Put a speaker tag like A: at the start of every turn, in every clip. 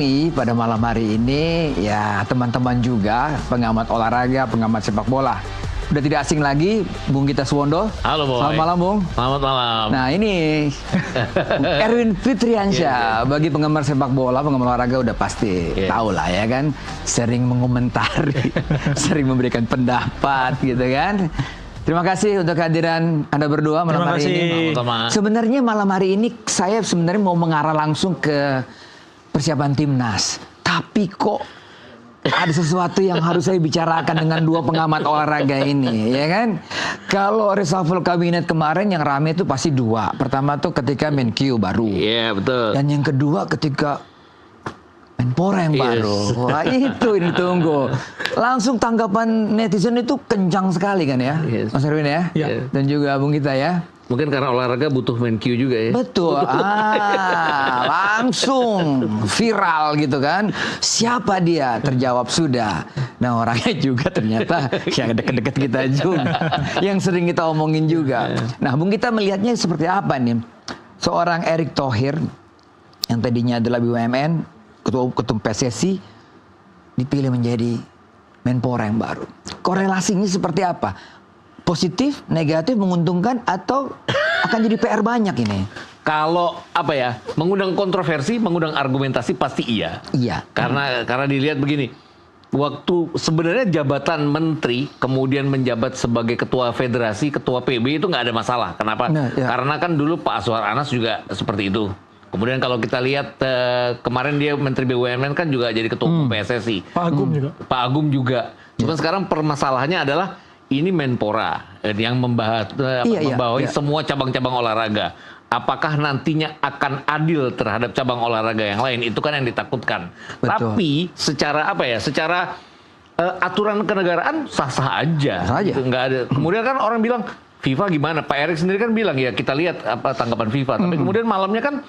A: Pada malam hari ini ya teman-teman juga pengamat olahraga, pengamat sepak bola. Udah tidak asing lagi Bung Gita Suwondo.
B: Halo Boy.
A: Selamat malam Bung.
B: Selamat malam.
A: Nah ini Erwin Fitriansyah. Bagi penggemar sepak bola, penggemar olahraga udah pasti tahu lah ya kan. Sering mengomentari, sering memberikan pendapat gitu kan. Terima kasih untuk kehadiran Anda berdua malam hari ini. Sebenarnya malam hari ini saya sebenarnya mau mengarah langsung ke persiapan timnas, tapi kok ada sesuatu yang harus saya bicarakan dengan dua pengamat olahraga ini, ya kan? Kalau reshuffle kabinet kemarin yang rame itu pasti dua. Pertama tuh ketika Menkyu baru,
B: Iya betul.
A: dan yang kedua ketika Menpora yang baru. Wah itu ini tunggu. Langsung tanggapan netizen itu kencang sekali kan ya, Mas Erwin ya, dan juga Bung Gita ya.
B: Mungkin karena olahraga butuh Menkyu juga ya.
A: Betul. Langsung viral gitu kan. Siapa dia? Terjawab sudah. Nah orangnya juga ternyata yang deket-deket kita juga. Yang sering kita omongin juga. Nah Bung Gita melihatnya seperti apa nih? Seorang Erick Thohir yang tadinya adalah BUMN, ketua PSSI, dipilih menjadi Menpora yang baru. Korelasinya seperti apa? Positif, negatif, menguntungkan, atau akan jadi PR banyak ini?
B: Kalau apa ya, mengundang kontroversi, mengundang argumentasi pasti iya.
A: Iya.
B: Karena dilihat begini, waktu sebenarnya jabatan menteri kemudian menjabat sebagai ketua federasi, ketua PB itu nggak ada masalah. Kenapa?
A: Nah, ya.
B: Karena kan dulu Pak Azwar Anas juga seperti itu. Kemudian kalau kita lihat kemarin dia Menteri BUMN kan juga jadi ketua PSSI.
C: Pak Agum juga.
B: Pak Agum juga. Cuma sekarang permasalahannya adalah ini Menpora yang membawahi semua cabang-cabang olahraga. Apakah nantinya akan adil terhadap cabang olahraga yang lain? Itu kan yang ditakutkan.
A: Betul.
B: Tapi secara apa ya? Secara aturan kenegaraan sah-sah aja.
A: Sah aja.
B: Gitu, nggak ada. Kemudian kan orang bilang FIFA gimana? Pak Erick sendiri kan bilang ya kita lihat apa tanggapan FIFA. Tapi kemudian malamnya kan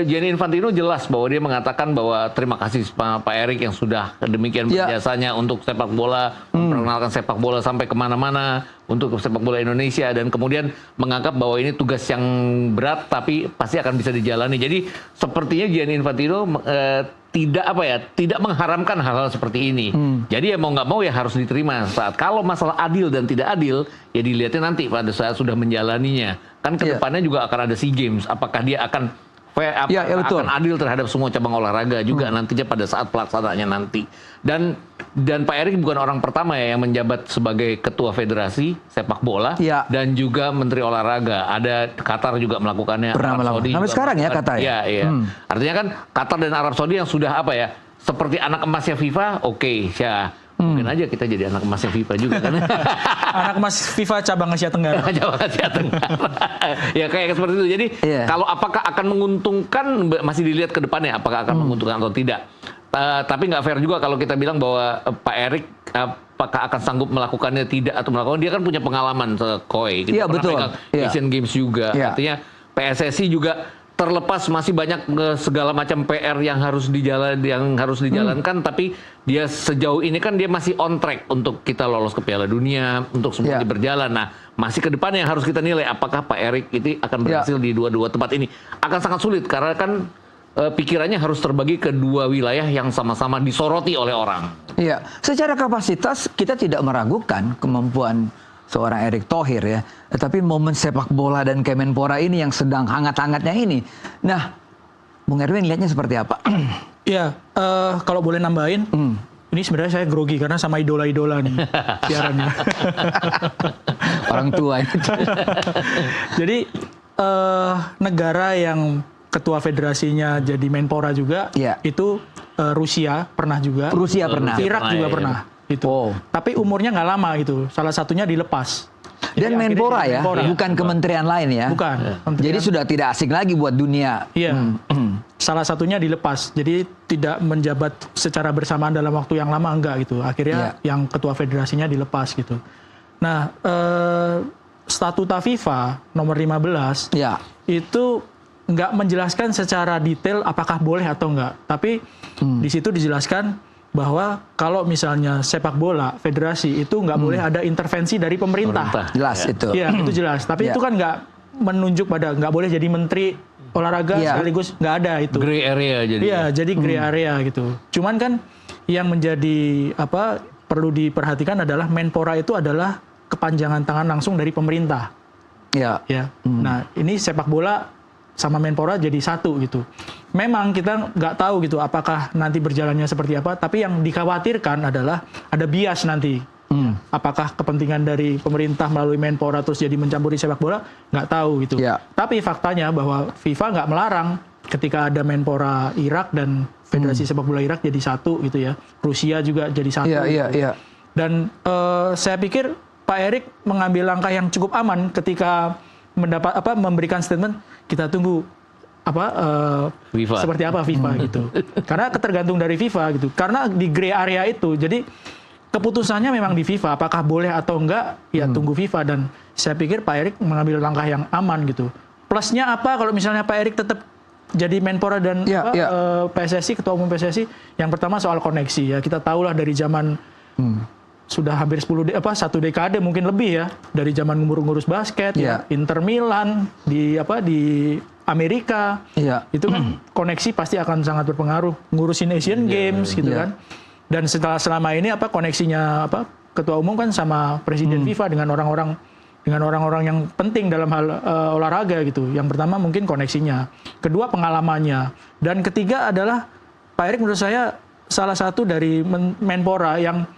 B: Gianni Infantino jelas bahwa dia mengatakan bahwa terima kasih Pak Erick yang sudah demikian berjasanya untuk sepak bola, memperkenalkan sepak bola sampai kemana-mana untuk sepak bola Indonesia, dan kemudian menganggap bahwa ini tugas yang berat tapi pasti akan bisa dijalani. Jadi sepertinya Gianni Infantino tidak mengharamkan hal-hal seperti ini. Jadi ya mau nggak mau ya harus diterima. Saat kalau masalah adil dan tidak adil ya dilihatnya nanti pada saat sudah menjalaninya. Kan kedepannya juga akan ada SEA Games. Apakah dia akan akan adil terhadap semua cabang olahraga juga nantinya pada saat pelaksananya nanti. Dan Pak Erick bukan orang pertama ya yang menjabat sebagai ketua federasi sepak bola dan juga menteri olahraga. Ada Qatar juga melakukannya. Arab Saudi
A: sampai sekarang ya Qatar ya.
B: Iya. Artinya kan Qatar dan Arab Saudi yang sudah apa ya? Seperti anak emasnya FIFA, mungkin aja kita jadi anak emasnya FIFA juga kan.
C: Anak emas FIFA cabang Asia Tenggara.
B: Cabang Asia Tenggara. Ya kayak seperti itu. Jadi kalau apakah akan menguntungkan masih dilihat ke depannya apakah akan menguntungkan atau tidak. Tapi nggak fair juga kalau kita bilang bahwa Pak Erick apakah akan sanggup melakukannya tidak atau melakukan. Dia kan punya pengalaman Koi. Kita pernah pegang Asian Games juga. Artinya PSSI juga terlepas masih banyak segala macam PR yang harus dijalankan, tapi dia sejauh ini kan dia masih on track untuk kita lolos ke Piala Dunia, untuk semuanya berjalan. Nah, masih ke depan yang harus kita nilai apakah Pak Erick itu akan berhasil di dua-dua tempat ini. Akan sangat sulit karena kan pikirannya harus terbagi ke dua wilayah yang sama-sama disoroti oleh orang.
A: Iya, secara kapasitas kita tidak meragukan kemampuan seorang Erick Thohir ya, tetapi momen sepak bola dan Kemenpora ini yang sedang hangat-hangatnya ini. Nah, Bung Erwin lihatnya seperti apa?
C: Iya, kalau boleh nambahin, ini sebenarnya saya grogi karena sama idola-idola nih siarannya.
A: Orang tua itu.
C: Jadi negara yang ketua federasinya jadi Menpora juga, itu Rusia pernah juga.
A: Rusia pernah.
C: Irak juga pernah. Gitu. Tapi umurnya nggak lama gitu. Salah satunya dilepas.
A: Dan Menpora ya, bukan kementerian lain ya.
C: Bukan.
A: Jadi sudah tidak asing lagi buat dunia.
C: Iya. Salah satunya dilepas. Jadi tidak menjabat secara bersamaan dalam waktu yang lama, enggak gitu. Akhirnya yang ketua federasinya dilepas gitu. Nah, statuta FIFA nomor 15 itu nggak menjelaskan secara detail apakah boleh atau enggak. Tapi di situ dijelaskan bahwa kalau misalnya sepak bola federasi itu nggak boleh ada intervensi dari pemerintah.
A: Jelas itu.
C: Iya, itu jelas. Tapi itu kan nggak menunjuk pada nggak boleh jadi menteri olahraga sekaligus nggak ada itu.
B: Gray area jadi.
C: Iya, jadi gray area gitu. Cuman kan yang menjadi perlu diperhatikan adalah Menpora itu adalah kepanjangan tangan langsung dari pemerintah.
A: Iya.
C: Ya. Nah, ini sepak bola sama Menpora jadi satu gitu. Memang kita nggak tahu gitu apakah nanti berjalannya seperti apa, tapi yang dikhawatirkan adalah ada bias nanti. Apakah kepentingan dari pemerintah melalui Menpora terus jadi mencampuri sepak bola, nggak tahu gitu.
A: Ya.
C: Tapi faktanya bahwa FIFA nggak melarang ketika ada Menpora Irak dan Federasi Sepak Bola Irak jadi satu gitu ya. Rusia juga jadi satu.
A: Iya.
C: Dan saya pikir Pak Erik mengambil langkah yang cukup aman ketika memberikan statement, kita tunggu
B: FIFA.
C: seperti apa FIFA gitu. Karena ketergantung dari FIFA gitu. Karena di gray area itu, jadi keputusannya memang di FIFA. Apakah boleh atau enggak, ya tunggu FIFA. Dan saya pikir Pak Erik mengambil langkah yang aman gitu. Plusnya apa kalau misalnya Pak Erik tetap jadi Menpora dan PSSI, Ketua Umum PSSI, yang pertama soal koneksi ya. Kita tahulah dari zaman sudah hampir 1 dekade mungkin lebih ya, dari zaman ngurus basket ya, Inter Milan di Amerika. Itu kan koneksi pasti akan sangat berpengaruh, ngurusin Asian Games gitu kan. Dan selama ini koneksinya Ketua Umum kan sama Presiden FIFA dengan orang-orang yang penting dalam hal olahraga gitu. Yang pertama mungkin koneksinya, kedua pengalamannya, dan ketiga adalah Pak Erik menurut saya salah satu dari Menpora yang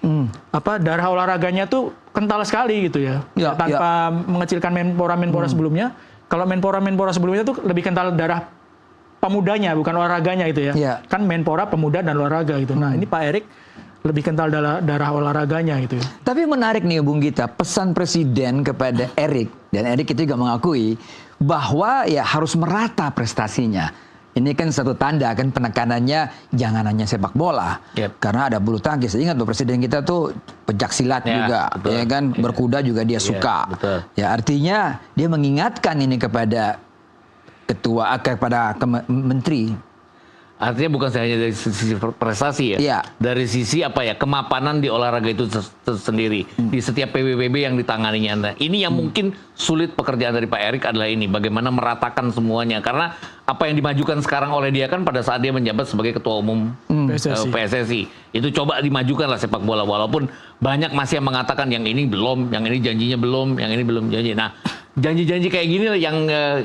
C: darah olahraganya tuh kental sekali gitu ya. Tanpa mengecilkan Menpora sebelumnya. Kalau Menpora sebelumnya tuh lebih kental darah pemudanya, bukan olahraganya gitu ya. Kan Menpora pemuda dan olahraga gitu. Nah, ini Pak Erik lebih kental darah olahraganya gitu ya.
A: Tapi menarik nih Bung Gita, pesan Presiden kepada Erik, dan Erik itu juga mengakui bahwa ya harus merata prestasinya. Ini kan satu tanda kan penekanannya jangan hanya sepak bola, karena ada bulu tangkis. Ingat loh, Presiden kita tuh pencak silat juga, ya kan, berkuda juga dia suka. Ya artinya dia mengingatkan ini kepada kepada menteri.
B: Artinya bukan hanya dari sisi prestasi ya, dari sisi kemapanan di olahraga itu sendiri, di setiap PBBB yang ditanganinya. Nah, ini yang mungkin sulit pekerjaan dari Pak Erik adalah ini, bagaimana meratakan semuanya. Karena apa yang dimajukan sekarang oleh dia kan pada saat dia menjabat sebagai Ketua Umum PSSI. Itu coba dimajukan lah sepak bola, walaupun banyak masih yang mengatakan yang ini belum, yang ini janjinya belum, yang ini belum janji. Nah, janji-janji kayak gini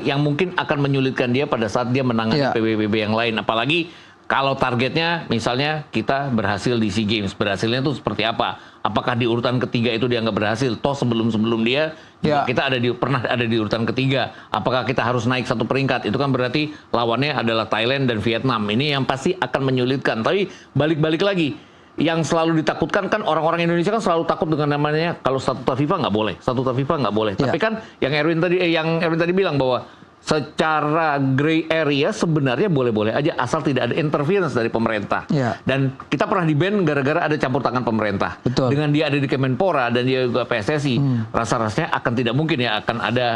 B: yang mungkin akan menyulitkan dia pada saat dia menangani PBBB yang lain. Apalagi kalau targetnya misalnya kita berhasil di SEA Games. Berhasilnya itu seperti apa? Apakah di urutan ketiga itu dia nggak berhasil? Toh sebelum dia juga kita pernah ada di urutan ketiga. Apakah kita harus naik satu peringkat? Itu kan berarti lawannya adalah Thailand dan Vietnam. Ini yang pasti akan menyulitkan. Tapi balik-balik lagi, yang selalu ditakutkan kan orang-orang Indonesia kan selalu takut dengan namanya kalau statuta FIFA nggak boleh, statuta FIFA nggak boleh. Tapi kan yang Erwin tadi bilang bahwa secara gray area sebenarnya boleh-boleh aja asal tidak ada interference dari pemerintah. Dan kita pernah di-ban gara-gara ada campur tangan pemerintah. Dengan dia ada di Kemenpora dan dia juga PSSI, rasa-rasanya akan tidak mungkin ya akan ada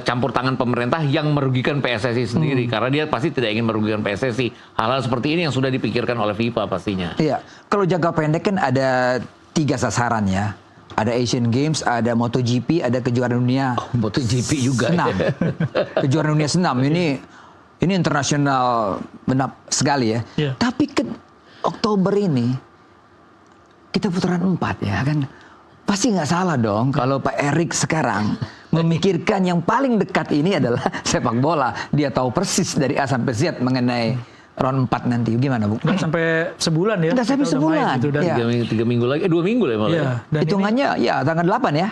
B: campur tangan pemerintah yang merugikan PSSI sendiri, karena dia pasti tidak ingin merugikan PSSI. Hal-hal seperti ini yang sudah dipikirkan oleh FIFA pastinya. Iya,
A: kalau jangka pendek kan ada 3 sasaran ya. Ada Asian Games, ada MotoGP, ada kejuaraan dunia.
B: MotoGP juga.
A: Senam. Kejuaraan dunia senam ini internasional benar sekali ya. Tapi ke Oktober ini kita putaran 4 ya kan. Pasti nggak salah dong kalau Pak Erik sekarang memikirkan yang paling dekat ini adalah sepak bola. Dia tahu persis dari A sampai Z mengenai round 4 nanti. Gimana, Bu?
C: Nggak sampai sebulan ya.
A: Nggak sampai sebulan.
C: Gitu,
B: 3 minggu lagi, 2 minggu lah malah.
A: Hitungannya tanggal 8 ya.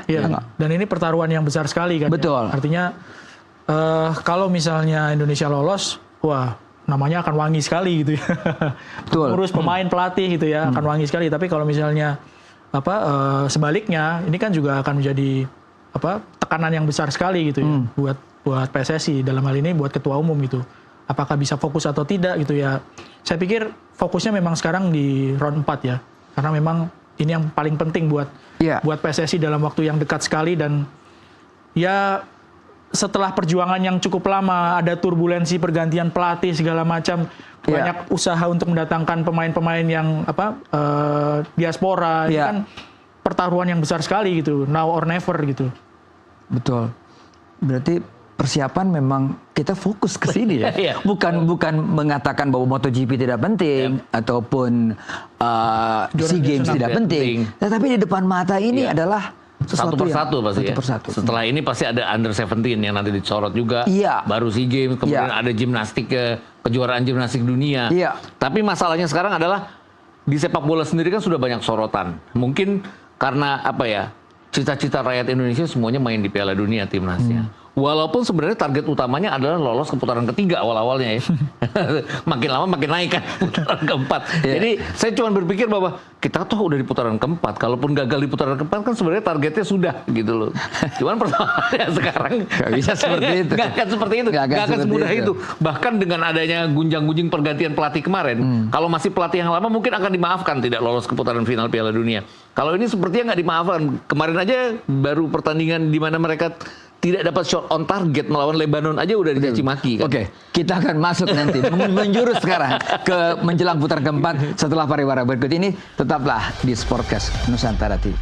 C: Dan ini pertaruhan yang besar sekali kan.
A: Betul.
C: Artinya kalau misalnya Indonesia lolos, wah namanya akan wangi sekali gitu ya.
A: Betul.
C: Urus pemain, pelatih gitu ya, akan wangi sekali. Tapi kalau misalnya sebaliknya, ini kan juga akan menjadi tekanan yang besar sekali gitu ya buat PSSI, dalam hal ini buat ketua umum gitu. Apakah bisa fokus atau tidak gitu ya. Saya pikir fokusnya memang sekarang di round 4 ya. Karena memang ini yang paling penting buat PSSI dalam waktu yang dekat sekali. Dan ya setelah perjuangan yang cukup lama, ada turbulensi pergantian pelatih segala macam, banyak usaha untuk mendatangkan pemain-pemain yang diaspora, itu kan pertaruhan yang besar sekali gitu, now or never gitu.
A: Betul. Berarti persiapan memang kita fokus ke sini ya.
B: Iya.
A: Bukan mengatakan bahwa MotoGP tidak penting ataupun SEA Games tidak penting. Tetapi di depan mata ini adalah
B: satu persatu pasti
A: satu
B: ya.
A: persatu.
B: Setelah ini pasti ada under 17 yang nanti disorot juga.
A: Iya.
B: Baru SEA Games, kemudian ada gimnastik kejuaraan gimnastik dunia.
A: Iya.
B: Tapi masalahnya sekarang adalah di sepak bola sendiri kan sudah banyak sorotan. Mungkin karena apa ya? Cita-cita rakyat Indonesia semuanya main di Piala Dunia timnasnya. Walaupun sebenarnya target utamanya adalah lolos ke putaran ketiga awal-awalnya ya. Makin lama makin naik kan putaran keempat. Jadi saya cuma berpikir bahwa kita tuh udah di putaran keempat. Kalaupun gagal di putaran keempat kan sebenarnya targetnya sudah gitu loh. Cuman persoalannya sekarang
A: Gak bisa seperti itu.
B: Gak akan seperti itu. Gak akan semudah itu. Bahkan dengan adanya gunjang-gunjing pergantian pelatih kemarin, kalau masih pelatih yang lama mungkin akan dimaafkan tidak lolos ke putaran final Piala Dunia. Kalau ini sepertinya nggak dimaafkan. Kemarin aja baru pertandingan di mana mereka tidak dapat shot on target melawan Lebanon aja udah dicaci maki kan.
A: Oke, kita akan masuk nanti menjurus sekarang ke menjelang putaran keempat setelah pariwara berikut ini. Tetaplah di Sportcast Nusantara TV.